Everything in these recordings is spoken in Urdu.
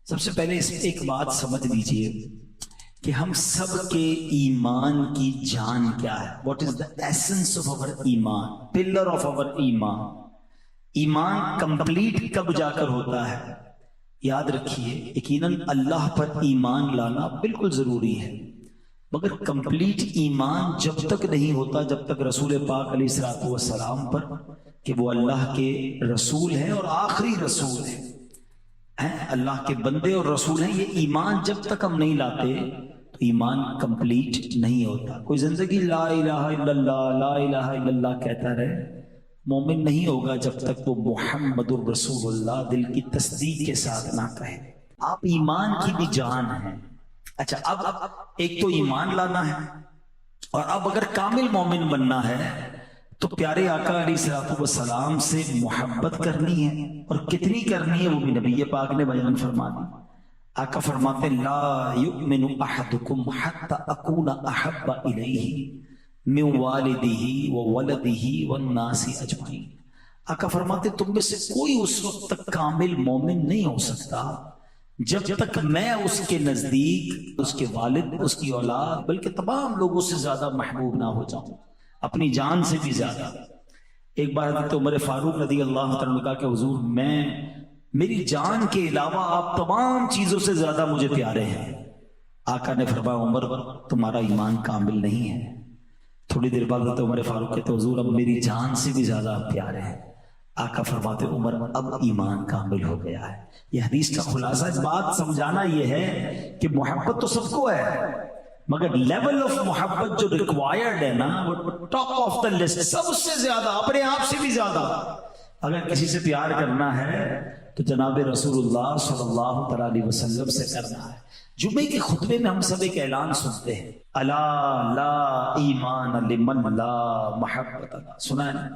سب سے پہلے اس میں ایک بات سمجھ لیجئے کہ ہم سب کے ایمان کی جان کیا ہے. What is the essence of over ایمان, پلر آف اوور ایمان. ایمان کمپلیٹ کب جا کر ہوتا ہے؟ یاد رکھیے, یقیناً اللہ پر ایمان لانا بالکل ضروری ہے, مگر کمپلیٹ ایمان جب تک نہیں ہوتا جب تک رسول پاک علیہ الصلوۃ والسلام پر کہ وہ اللہ کے رسول ہیں اور آخری رسول ہیں, اللہ کے بندے اور رسول ہیں, یہ ایمان جب تک ہم نہیں لاتے تو ایمان کمپلیٹ نہیں ہوتا. کوئی زندگی لا الہ الا اللہ لا الہ الا اللہ کہتا رہے, مومن نہیں ہوگا جب تک وہ محمد الرسول اللہ دل کی تصدیق کے ساتھ نہ کہے. آپ ایمان کی بھی جان ہیں. اچھا, اب ایک تو ایمان لانا ہے, اور اب اگر کامل مومن بننا ہے تو پیارے آقا علیہ الصلوۃ والسلام سے محبت کرنی ہے, اور کتنی کرنی ہے وہ بھی نبی پاک نے بیان فرما دی. آقا فرماتے ہیں لا یؤمن احدکم حتی اکون احب الیہ من والدہ وولدہ والناس اجمعین. آقا فرماتے تم میں سے کوئی اس وقت تک کامل مومن نہیں ہو سکتا جب تک میں اس کے نزدیک اس کے والد, اس کی اولاد, بلکہ تمام لوگوں سے زیادہ محبوب نہ ہو جاؤں, اپنی جان سے بھی زیادہ. ایک بار حضرت عمر فاروق رضی اللہ تعالیٰ نے کہا کہ حضور میری جان کے علاوہ آپ تمام چیزوں سے زیادہ مجھے پیارے ہیں. آقا نے فرمایا عمر تمہارا ایمان کامل نہیں ہے. تھوڑی دیر بعد حضرت عمر فاروق کہتے حضور اب میری جان سے بھی زیادہ آپ پیارے ہیں. آقا فرماتے عمر اب ایمان کامل ہو گیا ہے. یہ حدیث کا خلاصہ اس بات سمجھانا یہ ہے کہ محبت تو سب کو ہے, مگر لیول آف محبت جو ریکوائرڈ ہے نا وہ ٹاپ آف دا لسٹ, سب سے زیادہ, اپنے آپ سے بھی زیادہ. اگر کسی سے پیار کرنا ہے تو جناب رسول اللہ صلی اللہ علیہ وسلم سے کرنا ہے. جمعے کے خطبے میں ہم سب ایک اعلان سنتے ہیں, الا لا ایمان لمن لا محبت اللہ. سنا ہے نا؟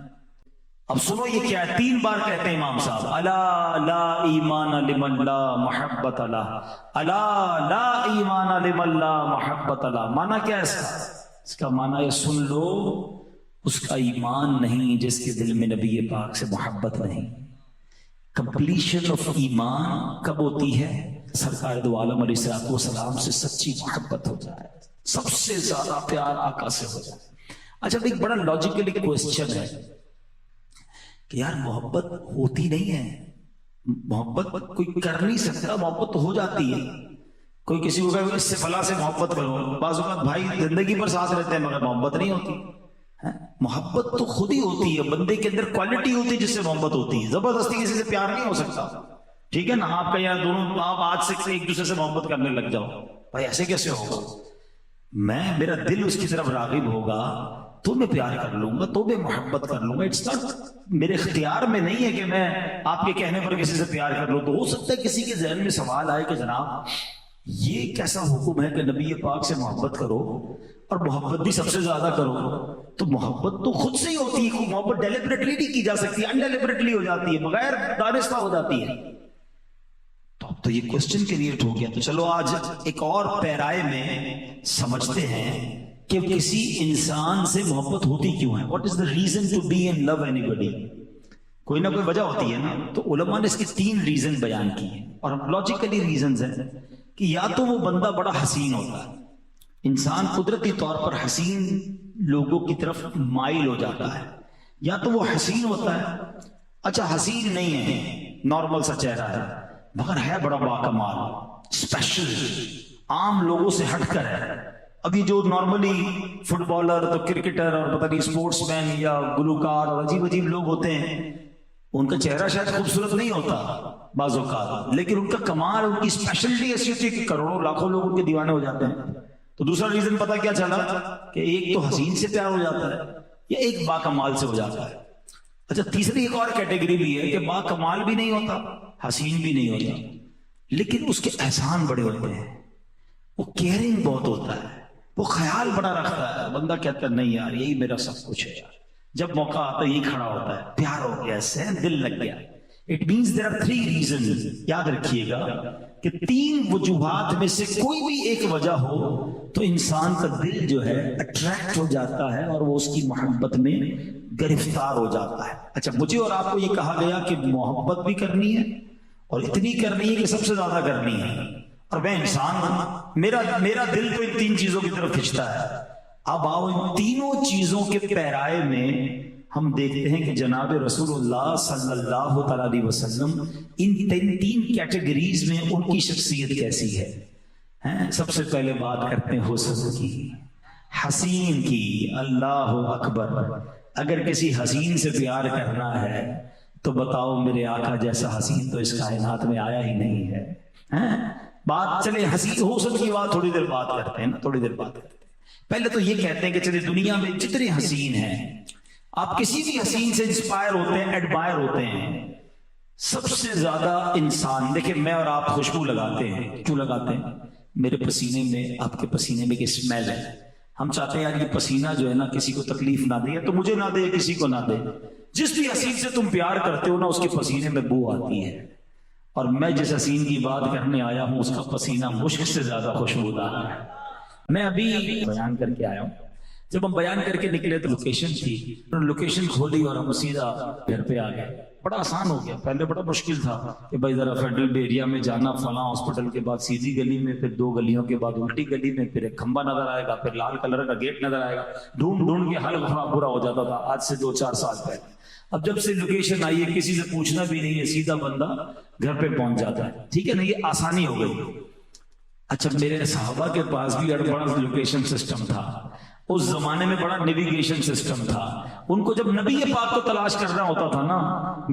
اب سنو یہ کیا ہے, 3 بار کہتے ہیں امام صاحب, الا لا ایمان لمن لا محبت اللہ, الا لا ایمان لمن لا محبت اللہ. معنی کیا ہے اس کا معنی یہ سن لو, اس کا ایمان نہیں جس کے دل میں نبی پاک سے محبت نہیں. کمپلیشن آف ایمان کب ہوتی ہے؟ سرکار دو عالم علیہ الصلوۃ والسلام سے سچی محبت ہو جائے, سب سے زیادہ پیار آقا سے ہو جائے. اچھا, ایک بڑا لاجیکلی کوسچن ہے کہ یار محبت ہوتی نہیں ہے, محبت کوئی کر نہیں سکتا, محبت تو ہو جاتی ہے. کوئی کسی کو کہے اس سے فلاں سے محبت کرو, بعض اوقات بھائی زندگی پر ساتھ رہتے ہیں مگر محبت نہیں ہوتی. محبت تو خود ہی ہوتی ہے, بندے کے اندر کوالٹی ہوتی ہے جس سے محبت ہوتی ہے. زبردستی کسی سے پیار نہیں ہو سکتا, ٹھیک ہے نا. آپ کا یار دونوں آپ آج سے ایک دوسرے سے محبت کرنے لگ جاؤ, بھائی ایسے کیسے ہوگا؟ میرا دل اس کی طرف راغب ہوگا تو میں پیار کر لوں گا, تو میں محبت کر لوں گا. اٹس ناٹ میرے اختیار میں نہیں ہے کہ میں آپ کے کہنے پر کسی سے پیار کر لوں. تو ہو سکتا ہے کسی کے ذہن میں سوال آئے کہ جناب یہ کیسا حکم ہے کہ نبی پاک سے محبت کرو اور محبت بھی سب سے زیادہ کرو؟ تو محبت تو خود سے ہی ہوتی ہے, محبت ڈیلیبریٹلی نہیں کی جا سکتی, انڈیلیبریٹلی ہو جاتی ہے, بغیر دانستہ ہو جاتی ہے. تو یہ کوسچن کریٹ ہو گیا. تو چلو آج ایک اور پیرائے میں سمجھتے ہیں کہ کسی انسان سے محبت ہوتی کیوں ہے. What is the reason to be in love anybody? کوئی نہ کوئی وجہ ہوتی ہے نا. تو علماء نے اس کی 3 ریزن بیان کی ہیں, اور لاجیکلی ریزنز ہیں کہ یا تو وہ بندہ بڑا حسین ہوتا ہے, انسان قدرتی طور پر حسین لوگوں کی طرف مائل ہو جاتا ہے, یا تو وہ حسین ہوتا ہے, اچھا حسین نہیں ہے, نارمل سا چہرہ ہے, مگر ہے بڑا باکمال, اسپیشل, عام لوگوں سے ہٹ کر ہے. ابھی جو نارملی فٹ بالر تو کرکٹر اور پتہ نہیں اسپورٹس مین یا گلوکار اور عجیب عجیب لوگ ہوتے ہیں, ان کا چہرہ شاید خوبصورت نہیں ہوتا بعض اوقات, لیکن ان کا کمال, ان کی اسپیشلٹی ایسی ہوتی ہے کہ کروڑوں لاکھوں لوگ ان کے دیوانے ہو جاتے ہیں. تو دوسرا ریزن پتا کیا چلا کہ ایک تو حسین سے پیار ہو جاتا ہے, یا ایک باکمال سے ہو جاتا ہے. اچھا, تیسری ایک اور کیٹیگری بھی ہے کہ باکمال بھی نہیں ہوتا, حسین بھی نہیں ہوتا, لیکن اس کے احسان بڑے ہوتے ہیں, وہ کیئرنگ بہت ہوتا ہے, وہ خیال بڑا رکھتا ہے. بندہ کہتا ہے نہیں یار یہی میرا سب کچھ ہے یار, جب موقع آتا ہے یہی کھڑا ہوتا ہے, پیار ہو گیا, اس سے دل لگ گیا. It means there are 3 reasons. یاد رکھیے گا کہ 3 وجوہات میں سے کوئی بھی ایک وجہ ہو تو انسان کا دل جو ہے اٹریکٹ ہو جاتا ہے اور وہ اس کی محبت میں گرفتار ہو جاتا ہے. اچھا, مجھے اور آپ کو یہ کہا گیا کہ محبت بھی کرنی ہے اور اتنی کرنی ہے کہ سب سے زیادہ کرنی ہے. اور میں انسان ہوں, میرا دل تو ان تین چیزوں کی طرف کھنچتا ہے. اب آؤ ان تینوں چیزوں کے پیرائے میں ہم دیکھتے ہیں کہ جناب رسول اللہ صلی اللہ تعالی علیہ وسلم ان تین کیٹیگریز میں ان کی شخصیت کیسی ہے. سب سے پہلے بات کرتے ہیں حسن کی, حسین کی. اللہ اکبر. اگر کسی حسین سے پیار کرنا ہے تو بتاؤ میرے آقا جیسا حسین تو اس کائنات میں آیا ہی نہیں ہے. بات چلے حسین حسن کی بات تھوڑی دیر بات کرتے ہیں نا, تھوڑی دیر بات کرتے ہیں. پہلے تو یہ کہتے ہیں کہ چلے دنیا میں جتنے حسین ہیں, آپ کسی بھی حسین سے انسپائر ہوتے ہیں, ایڈمائر ہوتے ہیں. سب سے زیادہ انسان دیکھیں, میں اور آپ خوشبو لگاتے ہیں, کیوں لگاتے ہیں؟ میرے پسینے میں, آپ کے پسینے میں ایک اسمیل ہے. ہم چاہتے ہیں یار یہ پسینہ جو ہے نا کسی کو تکلیف نہ دے, تو مجھے نہ دے, کسی کو نہ دے. جس بھی حسین سے تم پیار کرتے ہو نا اس کے پسینے میں بو آتی ہے. اور میں جس حسین کی بات کرنے آیا ہوں اس کا پسینہ مشک سے زیادہ خوشبودار ہے. میں ابھی بیان کر کے آیا ہوں. جب ہم بیان کر کے نکلے تو لوکیشن تھی, لوکیشن کھولی اور ہم سیدھا گھر پہ آ گئے. بڑا آسان ہو گیا. پہلے بڑا مشکل تھا کہ بھائی ذرا فیڈرل ایریا میں جانا, فلاں ہاسپٹل کے بعد سیدھی گلی میں, پھر 2 گلیوں کے بعد الٹی گلی میں, پھر ایک کھمبا نظر آئے گا, پھر لال کلر کا گیٹ نظر آئے گا. ڈھونڈ کے حال برا ہو جاتا تھا آج سے 2-4 سال پہلے. اب جب سے لوکیشن آئی ہے کسی سے پوچھنا بھی نہیں ہے, سیدھا بندہ گھر پہ پہنچ جاتا ہے. ٹھیک ہے نا, یہ آسانی ہو گئی. اچھا, میرے صحابہ کے پاس بھی بڑا لوکیشن سسٹم تھا. اس زمانے میں بڑا نیویگیشن سسٹم تھا. ان کو جب نبی پاک کو تلاش کرنا ہوتا تھا نا,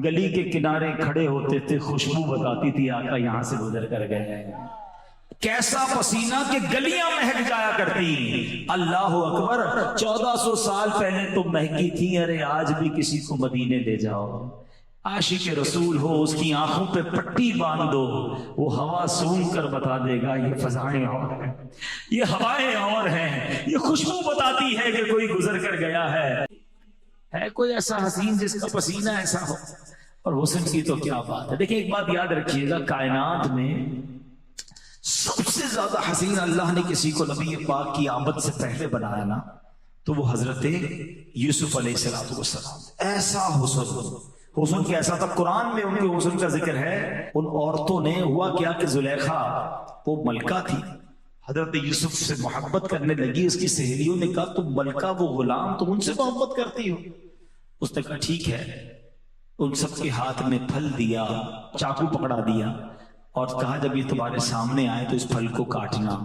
گلی کے کنارے کھڑے ہوتے تھے, خوشبو بتاتی تھی آقا یہاں سے گزر کر گئے. کیسا پسینہ کہ گلیاں مہک جایا کرتی. اللہ اکبر. 1400 سال پہلے تو مہکی تھی, ارے آج بھی کسی کو مدینے لے جاؤ, عاشق رسول ہو, اس کی آنکھوں پہ پٹی باندھ دو, وہ ہوا سونگ کر بتا دے گا یہ فضائیں اور ہیں, یہ ہوائیں اور ہیں, یہ خوشبو بتاتی ہے کہ کوئی گزر کر گیا ہے. کوئی ایسا حسین جس کا پسینہ ایسا ہو. اور حسن کی تو کیا بات ہے. دیکھیں ایک بات یاد رکھیے گا, کائنات میں سب سے زیادہ حسین اللہ نے کسی کو نبی پاک کی آمد سے پہلے بنایا نا, تو وہ حضرت یوسف علیہ السلام. ایسا حسن کیسا تھا. قرآن میں ان کے حسن کا ذکر ہے. ان عورتوں نے ہوا کیا کہ زلیخا وہ ملکہ تھی, حضرت یوسف سے محبت کرنے لگی. اس کی سہیلیوں نے کہا تم ملکہ وہ غلام, تم ان سے محبت کرتی ہو. اس نے کہا ٹھیک ہے. ان سب کے ہاتھ میں پھل دیا, چاقو پکڑا دیا اور کہا جب یہ تمہارے سامنے آئے تو اس پھل کو کاٹنا.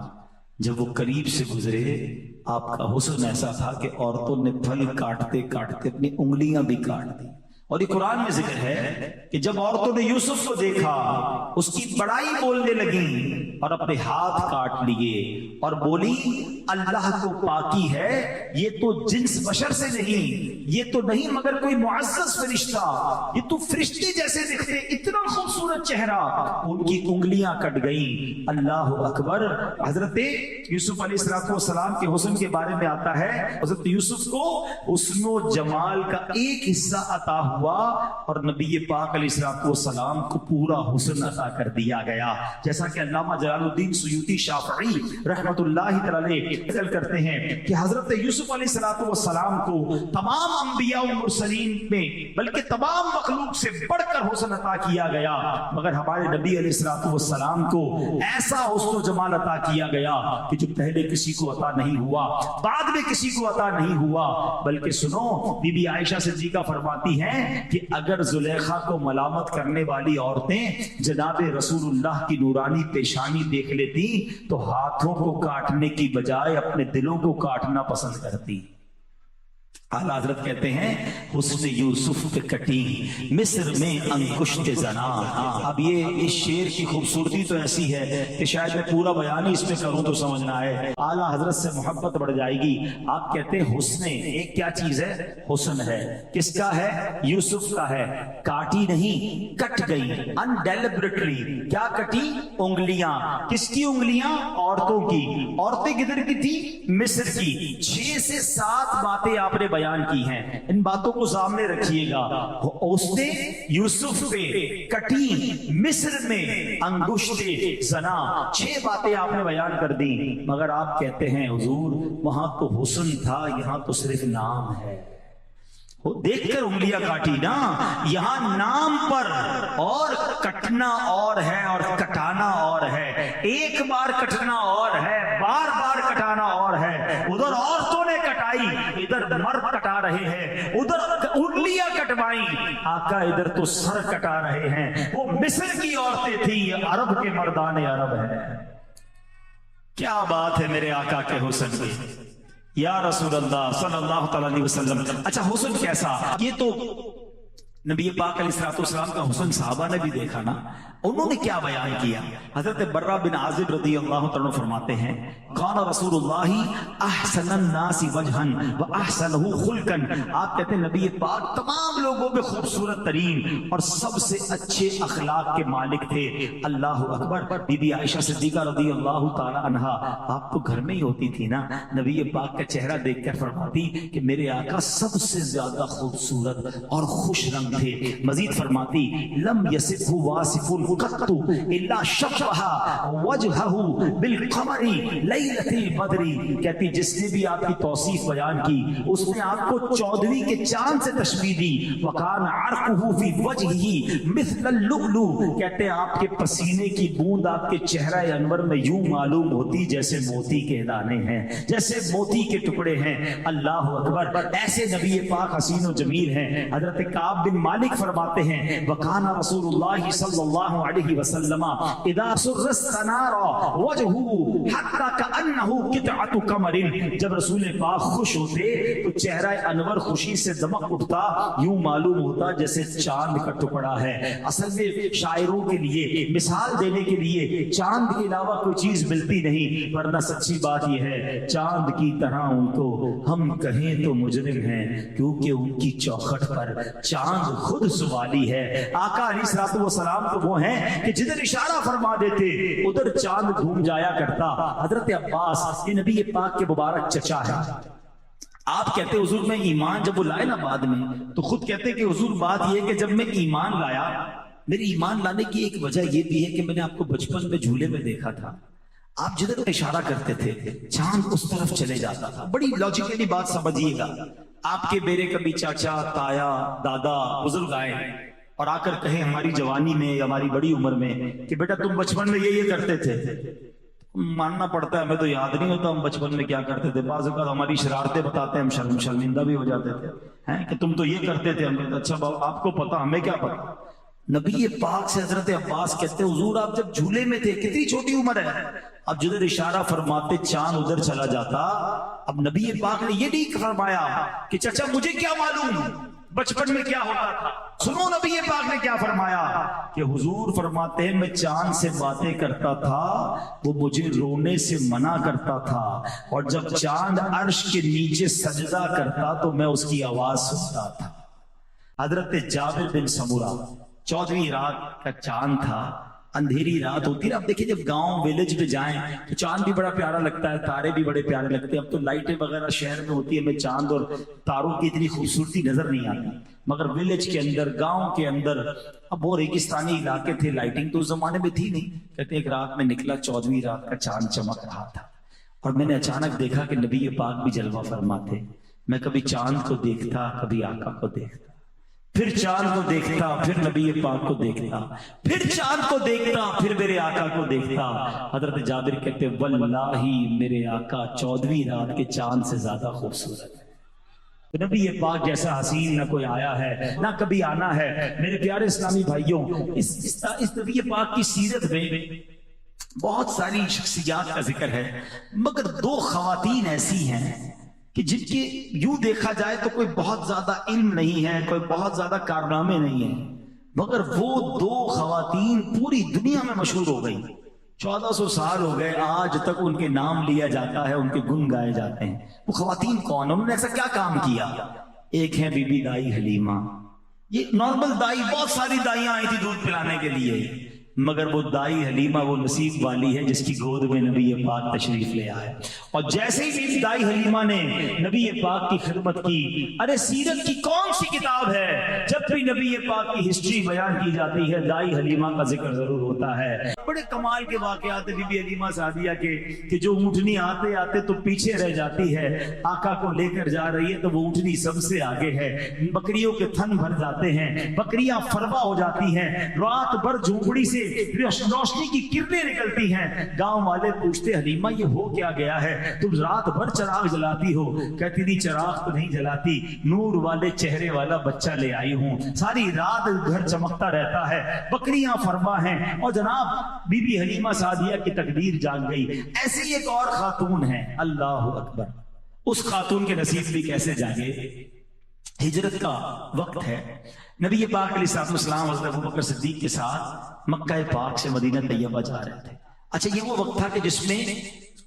جب وہ قریب سے گزرے, آپ کا حسن ایسا تھا کہ عورتوں نے پھل کاٹتے کاٹتے اپنی انگلیاں بھی کاٹ دی. اور یہ قرآن میں ذکر ہے کہ جب عورتوں نے یوسف کو دیکھا اس کی بڑائی بولنے لگی اور اپنے ہاتھ کاٹ لیے اور بولی اللہ کو پاکی ہے, یہ تو جنس بشر سے نہیں, یہ تو نہیں مگر کوئی معزز فرشتہ, یہ تو فرشتے جیسے دکھتے, اتنا خوبصورت چہرہ. ان کی انگلیاں کٹ گئیں. اللہ اکبر. حضرت یوسف علیہ السلام کے حسن کے بارے میں آتا ہے حضرت یوسف کو حسن و جمال کا ایک حصہ عطا ہوا اور نبی پاک علیہ السلام کو پورا حسن عطا کر دیا گیا. جیسا کہ علامہ جلال الدین سیوطی شافعی رحمت اللہ تعالی ذکر کرتے ہیں کہ حضرت یوسف علیہ السلام کو تمام انبیاء و مرسلین میں بلکہ تمام مخلوق سے بڑھ کر حسن عطا کیا گیا, مگر ہمارے نبی علیہ السلام کو ایسا حسن و جمال عطا کیا گیا کہ جو پہلے کسی کو عطا نہیں ہوا, بعد میں کسی کو عطا نہیں ہوا. بلکہ سنو, بی بی عائشہ صدیقہ فرماتی ہیں کہ اگر زلیخا کو ملامت کرنے والی عورتیں جناب رسول اللہ کی نورانی پیشانی دیکھ لیتی تو ہاتھوں کو کاٹنے کی بجائے اپنے دلوں کو کاٹنا پسند کرتی. اعلیٰ حضرت کہتے ہیں حسن یوسف پہ کٹی مصر میں انگشت زنا. اب یہ اس شعر کی خوبصورتی تو ایسی ہے کہ شاید میں پورا بیان ہی اس میں کروں تو سمجھ نہ آئے. اعلیٰ حضرت سے محبت بڑھ جائے گی. آپ کہتے ہیں حسن ایک کیا چیز ہے, حسن ہے. کس کا ہے؟ یوسف کا ہے. کاٹی نہیں, کٹ گئی انڈیلیبریٹلی. کیا کٹی؟ انگلیاں. کس کی انگلیاں؟ عورتوں کی. عورتیں کدھر کی تھی؟ مصر کی. 6 سے 7 باتیں آپ نے بیان کی ہیں, ان باتوں کو سامنے رکھیے گا. اس نے یوسف پہ کٹی مصر میں انگشت زنا, 6 باتیں آپ نے بیان کر دی. مگر آپ کہتے ہیں حضور وہاں تو حسن تھا, یہاں تو صرف نام ہے. دیکھ کر انگلیاں کاٹی نا. یہاں نام پر اور کٹنا اور ہے اور کٹانا اور ہے. ایک بار کٹنا اور ہے، بار بار کٹانا اور ہے. ادھر عورتوں نے کٹائی، ادھر مرد کٹا رہے ہیں. ادھر انگلیاں کٹوائیں آقا، ادھر تو سر کٹا رہے ہیں. وہ مصر کی عورتیں تھی، عرب کے مردان عرب ہیں. کیا بات ہے میرے آقا کے حسن کی یا رسول اللہ صلی اللہ تعالی علیہ وسلم. اچھا حسن کیسا؟ یہ تو نبی پاک علیہ الصلوۃ والسلام کا حسن صحابہ نے بھی دیکھا نا. انہوں نے کیا بیان کیا؟ حضرت برہ بن عازب رضی اللہ تعالیٰ فرماتے ہیں کان رسول اللہ احسن الناس وجہا واحسنہ خلقا. آپ کہتے ہیں نبی پاک تمام لوگوں میں خوبصورت ترین اور سب سے اچھے اخلاق کے مالک تھے. اللہ اکبر. بی بی عائشہ صدیقہ رضی اللہ تعالی عنہا آپ تو گھر میں ہی ہوتی تھی نا، نبی پاک کا چہرہ دیکھ کر فرماتی کہ میرے آقا سب سے زیادہ خوبصورت اور خوش رنگ تھے. مزید فرماتی لم یصف واصف قط الا شبہ وجہہ بالقمر لیلۃ البدر. کہتی جس نے بھی آپ کی توصیف بیان کی اس نے آپ کو 14ویں کے چاند سے تشبیہ دی. وکان عرقہ فی وجہہ مثل اللؤلؤ. کہتے آپ کے پسینے کی بوند آپ کے چہرہ انور میں یوں معلوم ہوتی جیسے موتی کے دانے ہیں، جیسے موتی کے ٹکڑے ہیں. اللہ اکبر. ایسے نبی پاک حسین و جمیل ہیں. حضرت کعب بن مالک فرماتے ہیں وکان رسول اللہ صلی اللہ علیہ وسلم اذا سر استنار وجهه حتى كانه قطعه قمر. جب رسول پاک خوش ہوتے تو چہرہ انور خوشی سے دمک اٹھتا، یوں معلوم ہوتا جیسے چاند کا ٹکڑا ہے. اصل میں شاعروں کے لیے مثال دینے کے لیے چاند کے علاوہ کوئی چیز ملتی نہیں، ورنہ سچی بات یہ ہے چاند کی طرح ان کو ہم کہیں تو مجرم ہیں، کیونکہ ان کی چوکھٹ پر چاند خود سوالی ہے. آقا علیہ الصلوۃ والسلام تو وہ ہیں کہ جدھر اشارہ فرما دیتے ادھر چاند گھوم جایا کرتا. حضرت عباس یہ نبی پاک کے مبارک چچا ہے. آپ کہتے حضور میں ایمان جب وہ لائے نا بعد میں تو خود کہتے کہ حضور بات یہ کہ جب میں ایمان لایا، میری ایمان لانے کی ایک وجہ یہ بھی ہے کہ میں نے آپ کو بچپن میں جھولے میں دیکھا تھا، آپ جدھر اشارہ کرتے تھے چاند اس طرف چلے جاتا تھا. بڑی لاجیکلی بات سمجھیے گا. آپ کے میرے کبھی چاچا تایا دادا بزرگ آئے اور آ کر کہیں ہماری جوانی میں یا ہماری بڑی عمر میں کہ بیٹا تم بچپن میں یہ کرتے تھے، ماننا پڑتا ہے ہمیں تو یاد نہیں ہوتا ہم بچپن میں کیا کرتے تھے. بعض اوقات ہماری شرارتیں بتاتے ہیں ہم شرمندہ بھی ہو جاتے تھے کہ تم تو یہ کرتے تھے. ہم کہتے اچھا بابا آپ کو پتا ہمیں کیا پتا. نبی پاک سے حضرت عباس کہتے حضور آپ جب جھولے میں تھے کتنی چھوٹی عمر ہے، اب جدھر اشارہ فرماتے چاند ادھر چلا جاتا. اب نبی پاک نے یہ نہیں فرمایا کہ چچا مجھے کیا معلوم بچپن میں کیا ہوتا تھا. سنو نبی پاک نے کیا فرمایا کہ حضور فرماتے ہیں میں چاند سے باتیں کرتا تھا، وہ مجھے رونے سے منع کرتا تھا، اور جب چاند عرش کے نیچے سجدہ کرتا تو میں اس کی آواز سنتا تھا. حضرت جابر بن سمورہ 14ویں رات کا چاند تھا، اندھیری رات ہوتی ہے. اب دیکھیں جب گاؤں ویلیج میں جائیں تو چاند بھی بڑا پیارا لگتا ہے، تارے بھی بڑے پیارے لگتے ہیں. اب تو لائٹیں وغیرہ شہر میں ہوتی ہے، میں چاند اور تاروں کی اتنی خوبصورتی نظر نہیں آتی، مگر ویلیج کے اندر گاؤں کے اندر اب وہ ریگستانی علاقے تھے، لائٹنگ تو اس زمانے میں تھی نہیں. کہتے ایک رات میں نکلا 14ویں رات کا چاند چمک رہا تھا اور میں نے اچانک دیکھا کہ نبی پاک بھی جلوہ فرما تھے. میں کبھی چاند کو دیکھتا کبھی آقا کو دیکھتا، پھر چاند کو دیکھتا پھر نبی پاک کو دیکھتا، پھر چاند کو دیکھتا پھر میرے آقا کو دیکھتا. حضرت جابر کہتے واللہ میرے آقا 14ویں رات کے چاند سے زیادہ خوبصورت ہے. نبی پاک جیسا حسین نہ کوئی آیا ہے نہ کبھی آنا ہے. میرے پیارے اسلامی بھائیوں، اس نبی پاک کی سیرت میں بہت ساری شخصیات کا ذکر ہے، مگر 2 خواتین ایسی ہیں کہ جن کے یوں دیکھا جائے تو کوئی بہت زیادہ علم نہیں ہے، کوئی بہت زیادہ کارنامے نہیں ہیں، مگر وہ 2 خواتین پوری دنیا میں مشہور ہو گئی. 1400 سال ہو گئے، آج تک ان کے نام لیا جاتا ہے، ان کے گن گائے جاتے ہیں. وہ خواتین کون؟ انہوں نے ایسا کیا کام کیا؟ ایک ہے بی بی دائی حلیمہ. یہ نارمل دائی، بہت ساری دائیاں آئی تھی دودھ پلانے کے لیے، مگر وہ دائی حلیمہ وہ نصیب والی ہے جس کی گود میں نبی پاک تشریف لے آئے. اور جیسے ہی دائی حلیمہ نے نبی پاک کی خدمت کی، ارے سیرت کی کون سی کتاب ہے جب بھی نبی پاک کی ہسٹری بیان کی جاتی ہے دائی حلیمہ کا ذکر ضرور ہوتا ہے۔ بڑے کمال کے واقعات بی بی حلیمہ سعدیہ کے کہ جو اونٹنی آتے آتے تو پیچھے رہ جاتی ہے، آقا کو لے کر جا رہی ہے تو وہ اونٹنی سب سے آگے ہے، بکریوں کے تھن بھر جاتے ہیں، بکریاں فربا ہو جاتی ہیں، رات بھر جھونپڑی سے روشنی کی کرنیں نکلتی ہیں، گاؤں والے پوچھتے حلیمہ یہ ہو کیا گیا ہے، تم رات بھر چراغ جلاتی ہو؟ کہتی نہیں چراغ تو نہیں جلاتی، نور والے چہرے والا بچہ لے آئی ہوں، ساری رات گھر چمکتا رہتا ہے، بکریاں فرما ہیں۔ اور جناب بی بی حلیمہ سعدیہ کی تقدیر جان گئی۔ ایسی ایک اور خاتون ہے، اللہ اکبر، اس خاتون کے نصیب بھی کیسے جاگے؟ ہجرت کا وقت ہے، نبی پاک علیہ السلام حضرت ابوبکر صدیق کے ساتھ مکہ پاک سے مدینہ طیبہ جا رہے تھے۔ اچھا یہ وہ وقت تھا کہ جس میں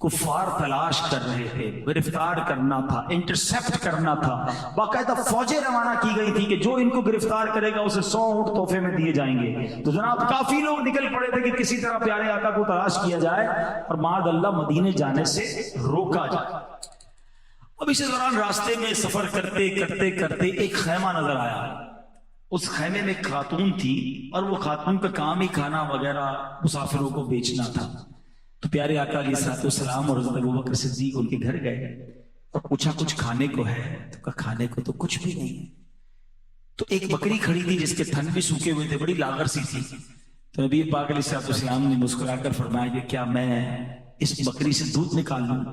کفار تلاش کر رہے تھے، گرفتار کرنا تھا، انٹرسپٹ کرنا تھا، باقاعدہ فوجیں روانہ کی گئی تھی کہ جو ان کو گرفتار کرے گا اسے 100 اونٹ تحفے میں دیے جائیں گے۔ تو جناب کافی لوگ نکل پڑے تھے کہ کسی طرح پیارے آقا کو تلاش کیا جائے اور معاذ اللہ مدینے جانے سے روکا جائے۔ اب اسی دوران راستے میں سفر کرتے کرتے کرتے ایک خیمہ نظر آیا، اس خیمے میں ایک خاتون تھی اور وہ خاتون کا کام ہی کھانا وغیرہ مسافروں کو بیچنا تھا۔ تو پیارے آقا علیہ السلام اور حضرت ابوبکر صدیق ان کے گھر گئے اور پوچھا کچھ کھانے کو ہے؟ تو کہا کھانے کو تو کچھ بھی نہیں۔ تو ایک بکری کھڑی تھی جس کے تھن بھی سوکھے ہوئے تھے، بڑی لاغر سی تھی۔ تو نبی پاک علیہ السلام نے مسکرا کر فرمایا کہ کیا میں اس بکری سے دودھ نکال لوں؟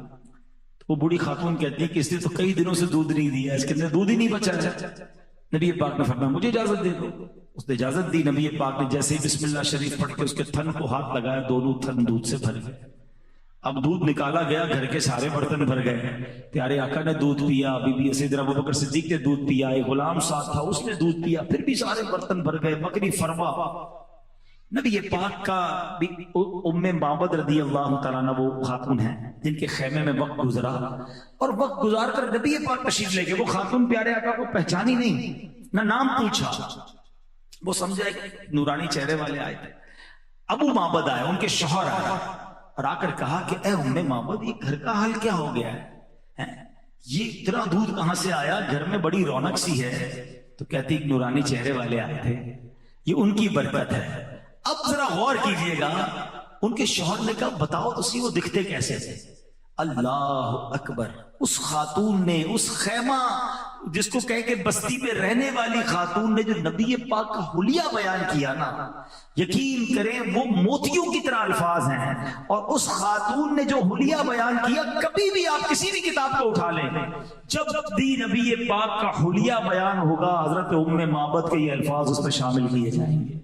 تو وہ بوڑھی خاتون کہتی ہے کہ اس نے تو کئی دنوں سے دودھ نہیں دیا، اس کے اندر دودھ ہی نہیں بچا ہے۔ نبی پاک نے فرمایا مجھے اجازت دے دو۔ اس نے اجازت دی، نبی پاک نے جیسے ہی بسم اللہ شریف پڑھ کے اس کے تھن کو ہاتھ لگایا، دونوں تھن دودھ سے بھر گئے۔ اب دودھ نکالا گیا، گھر کے سارے برتن بھر گئے۔ پیارے آقا نے دودھ پیا، بی بی سیدنا ابوبکر صدیق نے دودھ پیا، ایک غلام ساتھ تھا اس نے دودھ پیا، پھر بھی سارے برتن بھر گئے، بکری فرما۔ نبی پاک کا ام معبد رضی اللہ تعالیٰ عنہ وہ خاتون ہیں جن کے خیمے میں وقت گزرا، اور وقت گزار کر نبی پاک تشریف لے گئے۔ وہ خاتون پیارے آقا کو پہچانی نہیں، نہ نام پوچھا، وہ سمجھا نورانی چہرے والے آئے تھے۔ ابو معبد آئے، ان کے شوہر آئے اور آ کر کہا کہ اے ام معبد یہ گھر کا حال کیا ہو گیا ہے؟ یہ اتنا دودھ کہاں سے آیا؟ گھر میں بڑی رونق سی ہے۔ تو کہتی ایک نورانی چہرے والے آئے تھے، یہ ان کی برکت ہے۔ اب ذرا غور کیجئے گا، ان کے شوہر نے کہا بتاؤ تو سی وہ دکھتے کیسے تھے؟ اللہ اکبر، اس خاتون نے، اس خیمہ جس کو کہہ کے بستی پہ رہنے والی خاتون نے جو نبی پاک کا حلیہ بیان کیا نا، یقین کریں وہ موتیوں کی طرح الفاظ ہیں۔ اور اس خاتون نے جو حلیہ بیان کیا، کبھی بھی آپ کسی بھی کتاب کو اٹھا لیں، جب بھی نبی پاک کا حلیہ بیان ہوگا حضرت ام معبد کے یہ الفاظ اس میں شامل کیے جائیں گے۔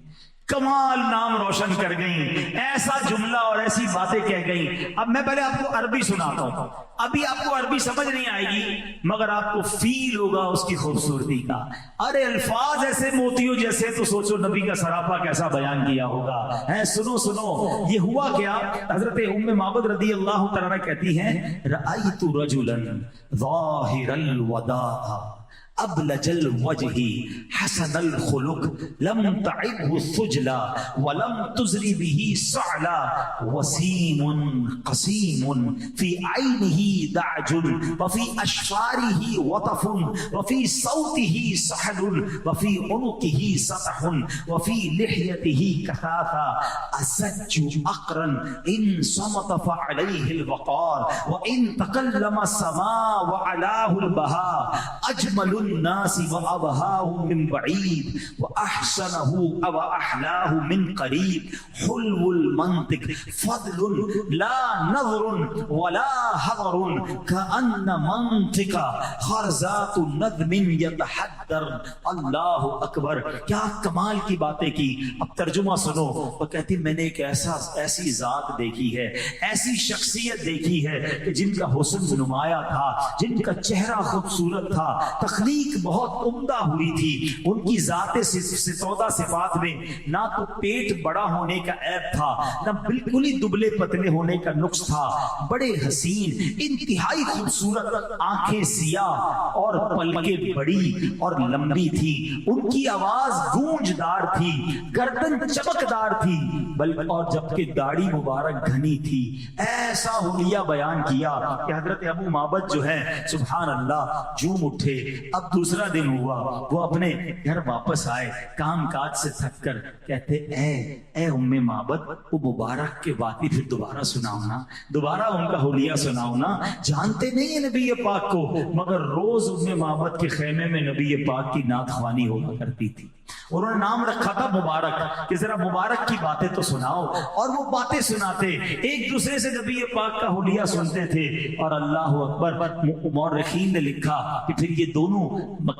کمال نام روشن کر گئیں، ایسا جملہ اور ایسی باتیں کہہ گئیں۔ اب میں پہلے آپ کو عربی سناتا ہوں، ابھی آپ کو عربی سمجھ نہیں آئے گی مگر آپ کو فیل ہوگا اس کی خوبصورتی کا۔ ارے الفاظ ایسے موتیوں جیسے، تو سوچو نبی کا سراپا کیسا بیان کیا ہوگا۔ سنو سنو یہ ہوا کیا، حضرت ام معبد رضی اللہ تعالیٰ عنہ کہتی ہیں رأیت رجلا ظاہر الوداع ابلج الوجہ حسن الخلق لم تعبه الثجلا ولم تزر به صعلا وسیم قسیم فی عینه دعج وفی اشفاره وطف وفی صوته سحل وفی عنقه سطح وفی لحیته کثافا اسج اقرن ان صمت فعلیه الوقار وان تکلم السماء وعلاه البهاء اجمل الناس وأبهاه من بعيد وأحسنه وأحلاه من قريب حلو المنطق فضل لا نظر ولا حضر كأن منطق خرزات النظم يتحدر۔ اللہ اکبر، کیا کمال کی باتیں کی۔ اب ترجمہ سنو، وہ کہتی میں نے ایک ایسی ذات دیکھی ہے، ایسی شخصیت دیکھی ہے کہ جن کا حسن نمایاں تھا، جن کا چہرہ خوبصورت تھا، تخلیق باریک بہت عمدہ ہوئی تھی. ان کی ذات ستودہ صفات میں نہ تو پیٹ بڑا ہونے کا عیب تھا, نہ بالکل ہی دبلے پتلے ہونے کا نقص تھا. بڑے حسین, انتہائی خوبصورت, آنکھیں سیاہ اور پلکیں بڑی اور لمبی تھی. ان کی آواز گونجدار تھی, گردن چمکدار تھی, بلکہ اور جبکہ داڑھی مبارک گھنی تھی. ایسا حلیہ بیان کیا کہ حضرت ابو معبد جو ہے سبحان اللہ جھوم اٹھے. اب دوسرا دن ہوا, وہ اپنے گھر واپس آئے کام کاج سے تھک کر. کہتے اے ام معبد, وہ مبارک کے باتیں پھر دوبارہ سناؤ نا, دوبارہ ان کا حلیہ سناؤ نا. جانتے نہیں ہیں نبی پاک کو, مگر روز ام معبد کے خیمے میں نبی پاک کی نعت خوانی ہوا کرتی تھی. انہوں نے نام رکھا تھا مبارک کہ ذرا مبارک کی باتیں تو سناؤ. اور وہ باتیں سناتے, ایک دوسرے سے نبی پاک کا حلیہ سنتے تھے. اور اللہ اکبر, مورخین نے لکھا کہ پھر یہ دونوں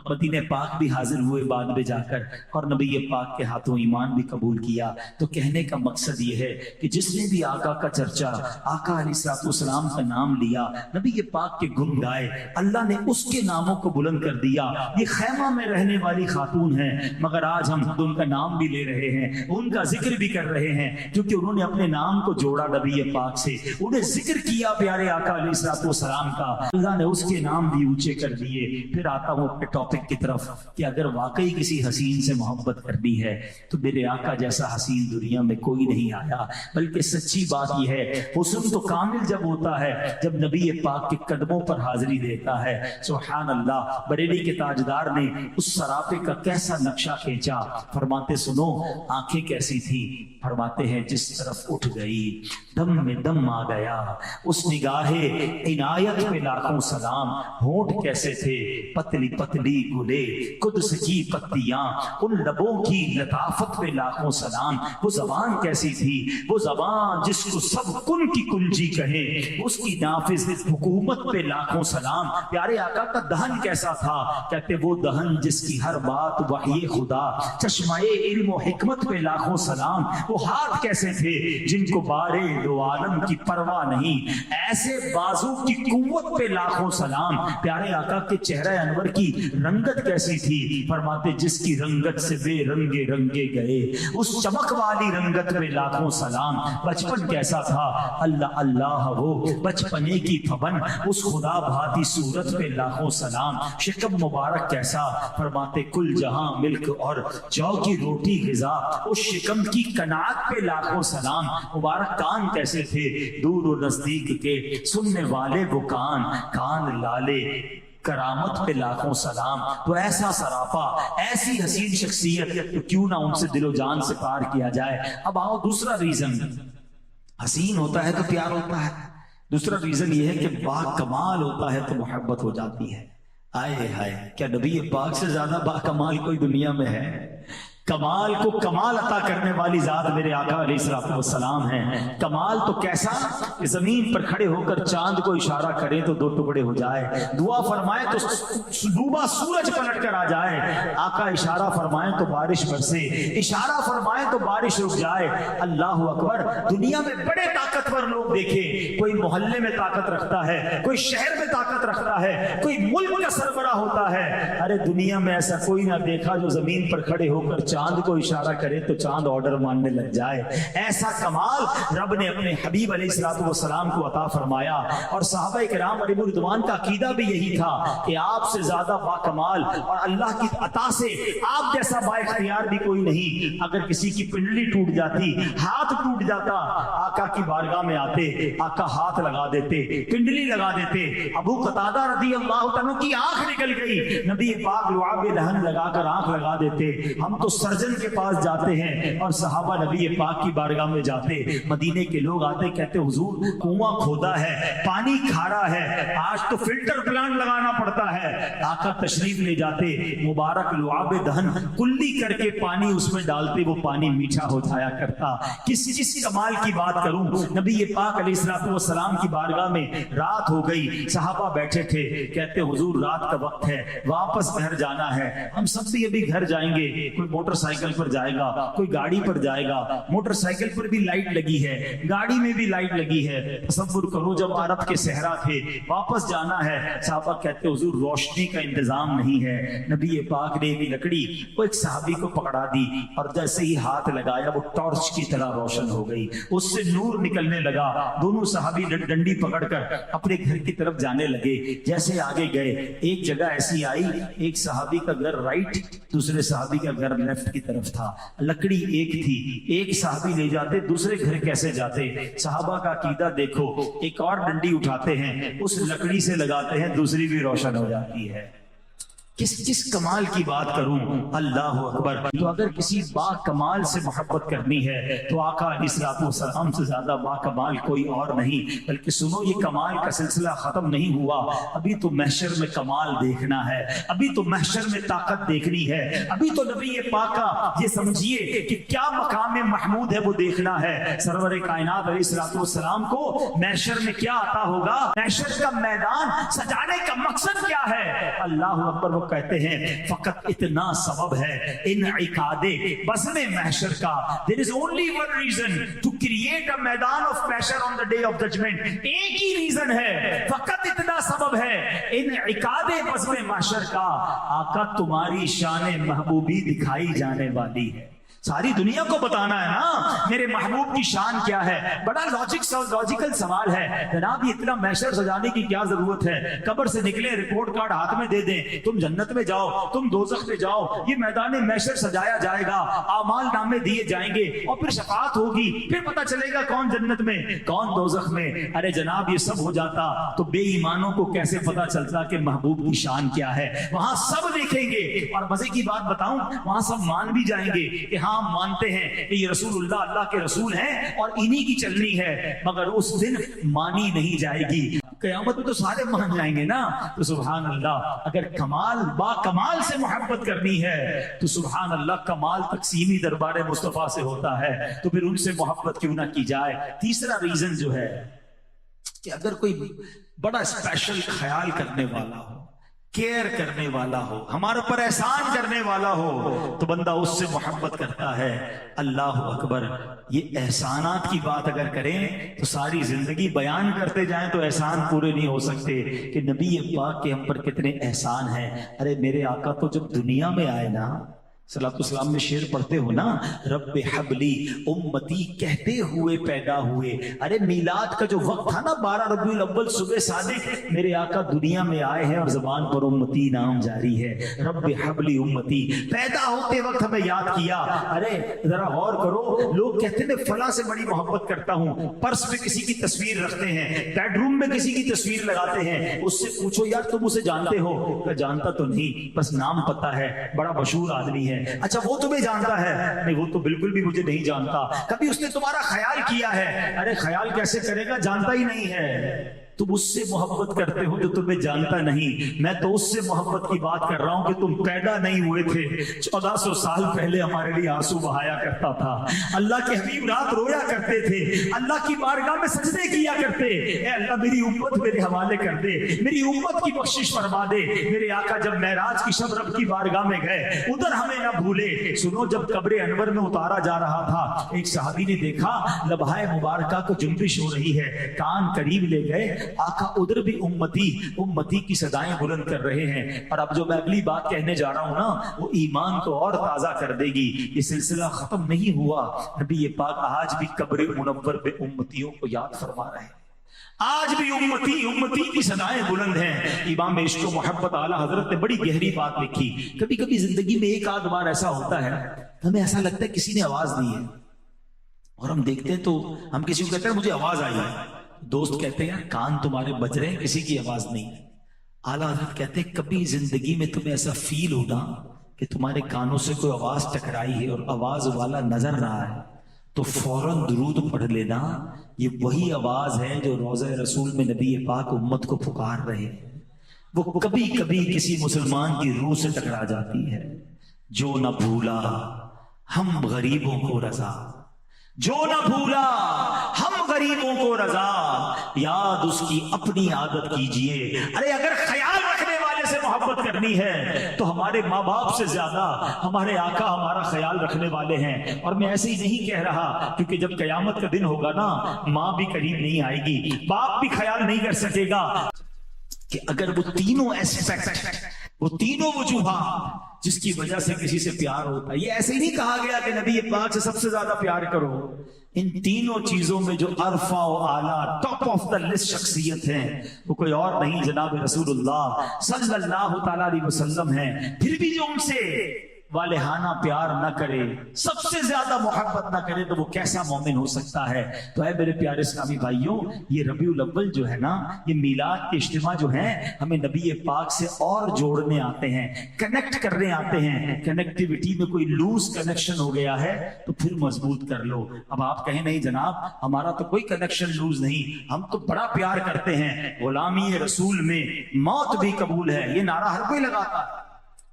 مدینہ پاک بھی حاضر ہوئے بعد میں جا کر, اور نبی پاک کے ہاتھوں ایمان بھی قبول کیا. تو کہنے کا مقصد یہ ہے کہ جس نے بھی آقا کا چرچا, آقا علیہ السلام کا نام لیا, نبی پاک کے گن گائے, اللہ نے اس کے ناموں کو بلند کر دیا. یہ خیمہ میں رہنے والی خاتون ہیں, مگر آج ہم ان کا نام بھی لے رہے ہیں, ان کا ذکر بھی کر رہے ہیں, کیونکہ انہوں نے اپنے نام کو جوڑا نبی پاک سے, انہیں ذکر کیا پیارے آقا علیہ السلام کا, اللہ نے اس کے نام بھی اونچے کر دیے. پھر آتا ہوں اپنے ٹاپک کی طرف کہ اگر واقعی کسی حسین سے محبت کرنی ہے تو میرے آقا جیسا حسین دنیا میں کوئی نہیں آیا. بلکہ سچی بات یہ ہے, حسن تو کامل جب ہوتا ہے جب نبی پاک کے قدموں پر حاضری دیتا ہے. سبحان اللہ. بریلی کے تاجدار نے اس سراپے کا کیسا نقشہ کھینچا, فرماتے سنو آنکھیں کیسی تھی, فرماتے ہیں جس طرف اٹھ گئی دم میں دم آ گیا, اس نگاہ عنایت پہ لاکھوں سلام. ہونٹ کیسے تھے پتلی پتلی گلے قدس کی پتیاں, ان لبوں کی لطافت پہ لاکھوں سلام. وہ زبان کیسی تھی, وہ زبان جس کو سب کن کی کنجی کہے, اس کی نافذ حکومت پہ لاکھوں سلام. پیارے آقا کا دہن کیسا تھا, کہتے وہ دہن جس کی ہر بات وحی خدا, چشمہ علم و حکمت پہ لاکھوں سلام. وہ ہاتھ کیسے تھے جن کو بارے دو عالم کی پرواہ نہیں, ایسے بازو کی قوت پہ لاکھوں سلام. پیارے آقا کے چہرہ انور کی رنگت کیسی تھی, فرماتے جس کی رنگت سے بے رنگے رنگے گئے, اس چمک والی رنگت پہ لاکھوں سلام. بچپن کیسا تھا, اللہ اللہ وہ بچپنے کی پھبن, اس خدا بھاتی صورت پہ لاکھوں سلام. شکم مبارک کیسا, فرماتے کل جہاں ملک اور جو کی روٹی غذا, اس شکم کی قناعت پہ لاکھوں سلام. مبارک کان کیسے تھے, دور و نزدیک کے سننے والے وہ کان, کان لالے کرامت پہ لاکھوں سلام. تو ایسا سراپا, ایسی حسین شخصیت, تو کیوں نہ ان سے دل و جان سے پار کیا جائے. اب آؤ دوسرا ریزن, حسین ہوتا ہے تو پیار ہوتا ہے. دوسرا ریزن یہ ہے کہ با کمال ہوتا ہے تو محبت ہو جاتی ہے. آئے ہائے, کیا نبی پاک سے زیادہ با کمال کوئی دنیا میں ہے؟ کمال کو کمال عطا کرنے والی ذات میرے آقا علیہ السلام ہیں. کمال تو کیسا کہ زمین پر کھڑے ہو کر چاند کو اشارہ کریں تو دو ٹکڑے ہو جائے, دعا فرمائیں تو ڈوبا سورج پلٹ کر آ جائے, آقا اشارہ فرمائیں تو بارش برسے, اشارہ فرمائیں تو بارش رک جائے. اللہ اکبر. دنیا میں بڑے طاقتور لوگ دیکھیں, کوئی محلے میں طاقت رکھتا ہے, کوئی شہر میں طاقت رکھتا ہے, کوئی ملک کا سربراہ ہوتا ہے. ارے دنیا میں ایسا کوئی نہ دیکھا جو زمین پر کھڑے ہو کر چاند کو اشارہ کرے تو چاند آرڈر ماننے لگ جائے. ایسا کمال رب نے اپنے حبیب علیہ السلام کو عطا فرمایا. اور صحابہ کرام علیہ رضوان کا عقیدہ بھی یہی تھا کہ آپ سے زیادہ با کمال اور اللہ کی عطا سے آپ جیسا با اختیار بھی کوئی نہیں. اگر کسی کی پنڈلی ٹوٹ جاتی, ہاتھ ٹوٹ جاتا, آقا کی بارگاہ میں آتے, آقا ہاتھ لگا دیتے, پنڈلی لگا دیتے. ابو قتادہ رضی اللہ عنہ کی آنکھ نکل گئی, نبی پاک لعاب دہن لگا کر آنکھ لگا دیتے. ہم تو سرجن کے پاس جاتے ہیں اور صحابہ نبی پاک کی بارگاہ میں جاتے. مدینے کے لوگ آتے, کہتے حضور کنواں کھودا ہے, پانی کھارا ہے, آج تو فلٹر پلانٹ لگانا پڑتا ہے. آقا تشریف لے جاتے, مبارک لعاب دہن کلی کر کے پانی اس میں ڈالتے, وہ پانی میٹھا ہو جایا کرتا. کس کمال کی بات کروں, نبی پاک علیہ السلام کی بارگاہ میں رات ہو گئی, صحابہ بیٹھے تھے, کہتے حضور رات کا وقت ہے, واپس گھر جانا ہے. ہم سب بھی ابھی گھر جائیں گے. کوئی موٹر سائیکل پر جائے گا, کوئی گاڑی پر جائے گا, موٹر سائیکل پر بھی لائٹ لگی ہے, گاڑی میں بھی لائٹ لگی ہے. تصور کرو جب عرب کے صحرا تھے, واپس جانا ہے, صحابہ کہتے حضور روشنی کا انتظام نہیں ہے. نبی پاک نے بھی لکڑی وہ ایک صحابی کو پکڑا دی اور جیسے ہی ہاتھ لگایا وہ ٹارچ کی طرح روشن ہو گئی, اس سے نور نکلنے لگا. دونوں صحابی ڈنڈی پکڑ کر اپنے گھر کی طرف جانے لگے. جیسے آگے گئے ایک جگہ ایسی آئی, ایک صحابی کا گھر رائٹ, دوسرے صحابی کا گھر لیفٹ کی طرف تھا. لکڑی ایک تھی, ایک صحابی لے جاتے دوسرے گھر کیسے جاتے؟ صحابہ کا عقیدہ دیکھو, ایک اور ڈنڈی اٹھاتے ہیں, اس لکڑی سے لگاتے ہیں, دوسری بھی روشن ہو جاتی ہے. کس کمال کی بات کروں, اللہ اکبر. تو اگر کسی با کمال سے محبت کرنی ہے تو آقا علیہ الصلوۃ والسلام سے زیادہ با کمال کوئی اور نہیں. بلکہ سنو, یہ کمال کا سلسلہ ختم نہیں ہوا, ابھی تو محشر میں کمال دیکھنا ہے, ابھی تو محشر میں طاقت دیکھنی ہے, ابھی تو نبی پاک کا یہ سمجھیے کہ کیا مقام محمود ہے وہ دیکھنا ہے. سرور کائنات علیہ الصلوۃ والسلام کو محشر میں کیا عطا ہوگا, محشر کا میدان سجانے کا مقصد کیا ہے؟ اللہ اکبر. وہ کہتے ہیں فقط اتنا سبب ہے انعقاد بزم محشر کا. There is only one reason to create a میدان of محشر on the day of judgment. ایک ہی ریزن ہے, فقط اتنا سبب ہے انعقاد بزم محشر کا. آقا تمہاری شان محبوبی دکھائی جانے والی ہے. ساری دنیا کو بتانا ہے نا میرے محبوب کی شان کیا ہے. بڑا لاجیکل سوال ہے جناب, یہ اتنا محشر سجانے کی کیا ضرورت ہے؟ قبر سے نکلے رپورٹ کارڈ ہاتھ میں دے دیں, تم جنت میں جاؤ, تم دوزخ میں جاؤ. یہ میدان محشر سجایا جائے گا, اعمال نامے دیے جائیں گے اور پھر شفاعت ہوگی, پھر پتہ چلے گا کون جنت میں کون دوزخ میں. ارے جناب, یہ سب ہو جاتا تو بے ایمانوں کو کیسے پتہ چلتا کہ محبوب کی شان کیا ہے؟ وہاں سب دیکھیں گے, اور مزے کی بات بتاؤں, وہاں سب مان بھی جائیں گے کہ ہاں مانتے ہیں کہ یہ رسول اللہ کے رسول ہیں اور انہی کی چلنی ہے. مگر اس دن مانی نہیں جائے گی. قیامت میں تو سارے مان جائیں گے نا. تو سبحان اللہ, اگر کمال با کمال سے محبت کرنی ہے تو سبحان اللہ کمال تقسیمی دربار مصطفیٰ سے ہوتا ہے, تو پھر ان سے محبت کیوں نہ کی جائے. تیسرا ریزن جو ہے کہ اگر کوئی بڑا اسپیشل خیال کرنے والا ہو, کیئر کرنے والا ہو, ہمارے اوپر احسان کرنے والا ہو, تو بندہ اس سے محبت کرتا ہے. اللہ اکبر. یہ احسانات کی بات اگر کریں تو ساری زندگی بیان کرتے جائیں تو احسان پورے نہیں ہو سکتے کہ نبی پاک کے ہم پر کتنے احسان ہیں. ارے میرے آقا تو جب دنیا میں آئے نا, صلاۃ السلام میں شعر پڑھتے ہو نا, رب حبلی امتی کہتے ہوئے پیدا ہوئے. ارے میلاد کا جو وقت تھا نا 12 ربیع الاول صبح صادق, میرے آقا دنیا میں آئے ہیں اور زبان پر امتی نام جاری ہے. رب حبلی امتی, پیدا ہوتے وقت ہمیں یاد کیا. ارے ذرا غور کرو, لوگ کہتے ہیں فلاں سے بڑی محبت کرتا ہوں, پرس میں کسی کی تصویر رکھتے ہیں, بیڈ روم میں کسی کی تصویر لگاتے ہیں, اس سے پوچھو یار تم اسے جانتے ہو؟ کہ جانتا تو نہیں, بس نام پتا ہے, بڑا مشہور آدمی ہے. اچھا وہ تمہیں جانتا ہے؟ نہیں وہ تو بالکل بھی مجھے نہیں جانتا. کبھی اس نے تمہارا خیال کیا ہے؟ ارے خیال کیسے کرے گا, جانتا ہی نہیں ہے. تم اس سے محبت کرتے ہو جو تمہیں جانتا نہیں. میں تو اس سے محبت کی بات کر رہا ہوں کہ تم پیدا نہیں ہوئے تھے, 1400 سال پہلے ہمارے لیے آنسو بہایا کرتا تھا. اللہ کے حبیب رات رویا کرتے تھے, اللہ کی بارگاہ میں سجدے کیا کرتے. اے اللہ میری امت میرے حوالے کر دے, میری امت کی بخشش فرما دے. میرے آقا جب معراج کی شب رب کی بارگاہ میں گئے, ادھر ہمیں نہ بھولے. سنو, جب قبر انور میں اتارا جا رہا تھا, ایک صحابی نے دیکھا لبہائے مبارکہ کو جنبش ہو رہی ہے, کان قریب لے گئے, آقا ادھر بھی امتی کی صدائیں بلند کر رہے ہیں. اور اب جو میں اگلی بات کہنے جا رہا ہوں نا, وہ ایمان کو اور تازہ کر دے گی. یہ سلسلہ ختم نہیں ہوا. نبی پاک آج بھی قبر منور پہ امتیوں کو یاد فرما رہے ہیں. آج بھی امتی کی صدائیں بلند ہیں. امام عشق و محبت اعلیٰ حضرت نے بڑی گہری بات لکھی. کبھی کبھی زندگی میں ایک آدھ بار ایسا ہوتا ہے, ہمیں ایسا لگتا ہے کسی نے آواز دی ہے, اور ہم دیکھتے ہیں تو ہم کسی کو کہتے ہیں مجھے آواز آئی ہے. دوست کہتے ہیں کان تمہارے بج رہے ہیں, کسی کی آواز نہیں. اعلیٰ حضرت کہتے ہیں کبھی زندگی میں تمہیں ایسا فیل ہونا کہ تمہارے کانوں سے کوئی آواز ٹکرائی ہے اور آواز والا نظر نہ آئے, تو فوراً درود پڑھ لینا. یہ وہی آواز ہے جو روضہ رسول میں نبی پاک امت کو پکار رہے ہیں. وہ کبھی کبھی کسی مسلمان کی روح سے ٹکرا جاتی ہے. جو نہ بھولا ہم غریبوں کو رضا, جو نہ بھولا ہم غریبوں کو رضا, یاد اس کی اپنی عادت کیجئے. ارے اگر خیال رکھنے والے سے محبت کرنی ہے تو ہمارے ماں باپ سے زیادہ ہمارے آقا ہمارا خیال رکھنے والے ہیں. اور میں ایسے ہی نہیں کہہ رہا, کیونکہ جب قیامت کا دن ہوگا نا, ماں بھی قریب نہیں آئے گی, باپ بھی خیال نہیں کر سکے گا کہ اگر وہ تینوں ایسپیکٹ, وہ تینوں وجوہات جس کی وجہ سے کسی سے پیار ہوتا ہے. یہ ایسے ہی نہیں کہا گیا کہ نبی پاک سے سب سے زیادہ پیار کرو. ان تینوں چیزوں میں جو عرفہ و اعلیٰ ٹاپ آف دا لسٹ شخصیت ہے وہ کوئی اور نہیں, جناب رسول اللہ صلی اللہ تعالی علیہ وسلم ہے. پھر بھی جو ان سے والہانہ پیار نہ کرے, سب سے زیادہ محبت نہ کرے, تو وہ کیسا مومن ہو سکتا ہے؟ تو اے میرے پیارے اسلامی بھائیوں, یہ ربیع الاول جو ہے نا, یہ میلاد کے اجتماع جو ہیں, ہمیں نبی پاک سے اور جوڑنے آتے ہیں, کنیکٹ کرنے آتے ہیں. کنیکٹیوٹی میں کوئی لوز کنیکشن ہو گیا ہے تو پھر مضبوط کر لو. اب آپ کہیں نہیں جناب ہمارا تو کوئی کنیکشن لوز نہیں, ہم تو بڑا پیار کرتے ہیں, غلامی رسول میں موت بھی قبول ہے, یہ نعرہ ہر کوئی لگاتا ہے.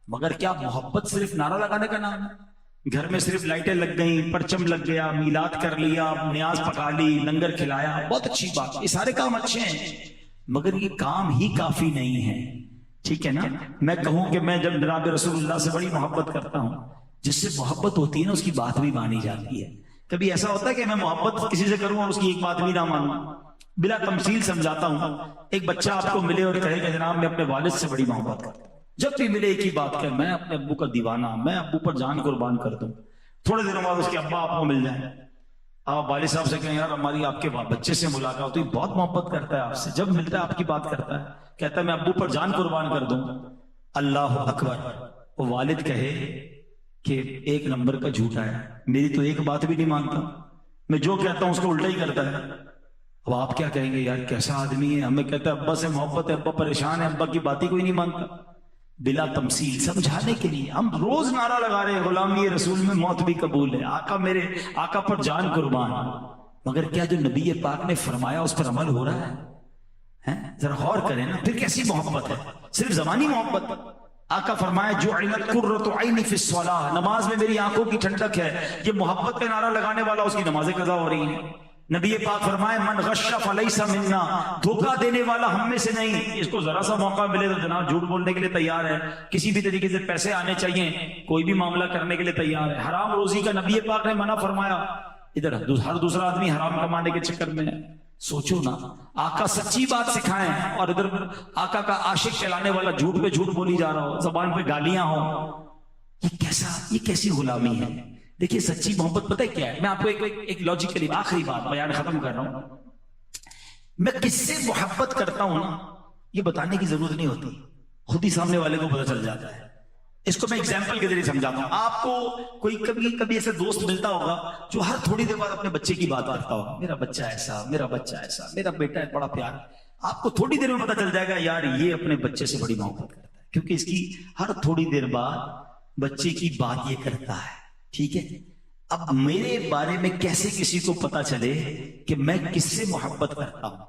مگر کیا محبت صرف نعرہ لگانے کا نام ہے؟ گھر میں صرف لائٹیں لگ گئیں, پرچم لگ گیا, میلاد کر لیا, نیاز پکا لی, لنگر کھلایا, بہت اچھی بات, یہ سارے کام اچھے ہیں, مگر یہ کام ہی کافی نہیں ہے. ٹھیک ہے نا, میں کہوں کہ میں جب جناب رسول اللہ سے بڑی محبت کرتا ہوں, جس سے محبت ہوتی ہے نا اس کی بات بھی مانی جاتی ہے. کبھی ایسا ہوتا ہے کہ میں محبت کسی سے کروں اور اس کی ایک بات بھی نہ مانوں؟ بلا تمثیل سمجھاتا ہوں. ایک بچہ آپ کو ملے اور کہے کہ جناب میں اپنے والد سے بڑی محبت کرتا ہوں, جب بھی ملے ایک ہی بات کہ میں اپنے ابو کا دیوانہ, میں ابو پر جان قربان کر دوں. تھوڑے دنوں بعد اس کے ابا آپ کو مل جائیں, آپ والد صاحب سے کہیں یار ہماری آپ کے بچے سے ملاقات ہوئی, بہت محبت کرتا ہے آپ سے, جب ملتا ہے آپ کی بات کرتا ہے, کہتا ہے میں ابو پر جان قربان کر دوں. اللہ اکبر. وہ والد کہے کہ ایک نمبر کا جھوٹا ہے, میری تو ایک بات بھی نہیں مانتا, میں جو کہتا ہوں اس کو الٹا ہی کرتا ہے. اب آپ کیا کہیں گے, یار کیسا آدمی ہے, ہمیں کہتا ہے ابا سے محبت ہے, ابا پریشان ہے, ابا کی بات ہی کوئی نہیں مانتا. بلا تمثیل سمجھانے کے لیے ہم روز نعرہ لگا رہے ہیں غلامی رسول میں موت بھی قبول ہے, آقا میرے آقا پر جان قربان. مگر کیا جو نبی پاک نے فرمایا اس پر عمل ہو رہا ہے؟ ذرا غور کریں نا, پھر کیسی محبت ہے؟ صرف زبانی محبت. آقا فرمایا جعلت قرۃ عینی فی الصلاۃ, نماز میں میری آنکھوں کی ٹھنڈک ہے. یہ محبت کا نعرہ لگانے والا اس کی نمازیں قضا ہو رہی ہیں. نبی پاک فرمائے من غش فلیس منا, دھوکہ دینے والا ہم میں سے نہیں. اس کو ذرا سا موقع ملے تو جناب جھوٹ بولنے کے لیے تیار ہے, کسی بھی طریقے سے پیسے آنے چاہیے, کوئی بھی معاملہ کرنے کے لیے تیار ہے. حرام روزی کا نبی پاک نے منع فرمایا. ادھر ہر دوسرا آدمی حرام کمانے کے چکر میں ہے. سوچو نا, آقا سچی بات سکھائیں اور ادھر آقا کا عاشق چلانے والا جھوٹ پہ جھوٹ بولی جا رہا ہو, زبان پہ گالیاں ہوں. یہ کیسی غلامی ہے؟ دیکھیے سچی محبت پتہ ہے کیا ہے؟ میں آپ کو ایک لاجیکلی آخری بات بیان ختم کر رہا ہوں. میں کس سے محبت کرتا ہوں نا, یہ بتانے کی ضرورت نہیں ہوتی, خود ہی سامنے والے کو پتہ چل جاتا ہے. اس کو میں ایگزامپل کے ذریعے سمجھاتا ہوں. آپ کو کوئی کبھی ایسے دوست ملتا ہوگا جو ہر تھوڑی دیر بعد اپنے بچے کی بات کرتا ہوگا, میرا بچہ ایسا, میرا بچہ ایسا, میرا بیٹا ہے بڑا پیار. آپ کو تھوڑی دیر میں پتہ چل جائے گا یار یہ اپنے بچے سے بڑی محبت کرتا ہے, کیونکہ اس کی ہر تھوڑی دیر بعد بچے کی بات یہ کرتا ہے. ٹھیک ہے, اب میرے بارے میں کیسے کسی کو پتا چلے کہ میں کس سے محبت کرتا ہوں؟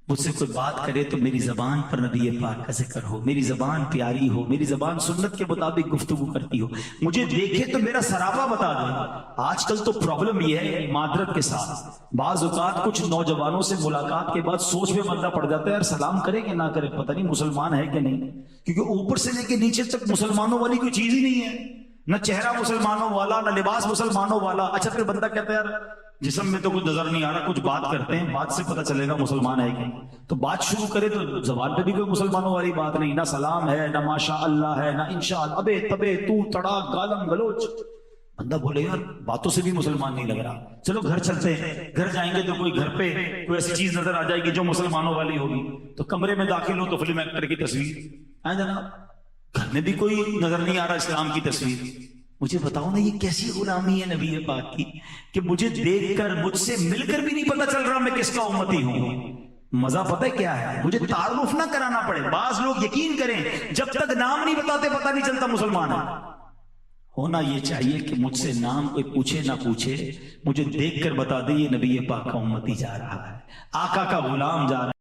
مجھ سے کوئی بات کرے تو میری زبان پر نبی پاک کا ذکر ہو, میری زبان پیاری ہو, میری زبان سنت کے مطابق گفتگو کرتی ہو, مجھے دیکھے تو میرا سراپا بتا دے. آج کل تو پرابلم یہ ہے معذرت کے ساتھ, بعض اوقات کچھ نوجوانوں سے ملاقات کے بعد سوچ میں بندہ پڑ جاتا ہے یار سلام کرے کہ نہ کرے, پتہ نہیں مسلمان ہے کہ نہیں, کیونکہ اوپر سے لے کے نیچے تک مسلمانوں والی کوئی چیز ہی نہیں ہے, نہ چہرہ مسلمانوں والا, نہ لباس مسلمانوں والا. اچھا پھر بندہ کہتا ہے یار جسم میں تو کچھ نظر نہیں آ رہا, کچھ بات کرتے ہیں, بات سے پتہ چلے گا مسلمان ہے کہ, تو بات شروع کرے تو زبان پہ بھی کوئی مسلمانوں والی بات نہیں, نہ سلام ہے, نہ ماشاء اللہ ہے, نہ انشاءاللہ, ابے تبے تو تڑا گالم گلوچ. بندہ بولے یار باتوں سے بھی مسلمان نہیں لگ رہا, چلو گھر چلتے ہیں. گھر جائیں گے تو کوئی گھر پہ کوئی ایسی چیز نظر آ جائے گی جو مسلمانوں والی ہوگی, تو کمرے میں داخل ہو تو فلم ایکٹر کی تصویر ہے جناب, گھر میں بھی کوئی نظر نہیں آ رہا اسلام کی تصویر. مجھے بتاؤ نا یہ کیسی غلامی ہے نبی پاک کی کہ مجھے دیکھ کر, مجھ سے مل کر بھی نہیں پتا چل رہا میں کس کا امتی ہوں. مزہ پتہ کیا ہے, مجھے تعارف نہ کرانا پڑے. بعض لوگ یقین کریں جب تک نام نہیں بتاتے پتہ نہیں چلتا مسلمان ہے. ہونا یہ چاہیے کہ مجھ سے نام کوئی پوچھے نہ پوچھے, مجھے دیکھ کر بتا دے یہ نبی پاک کا امتی جا رہا ہے, آقا کا غلام جا رہا ہے.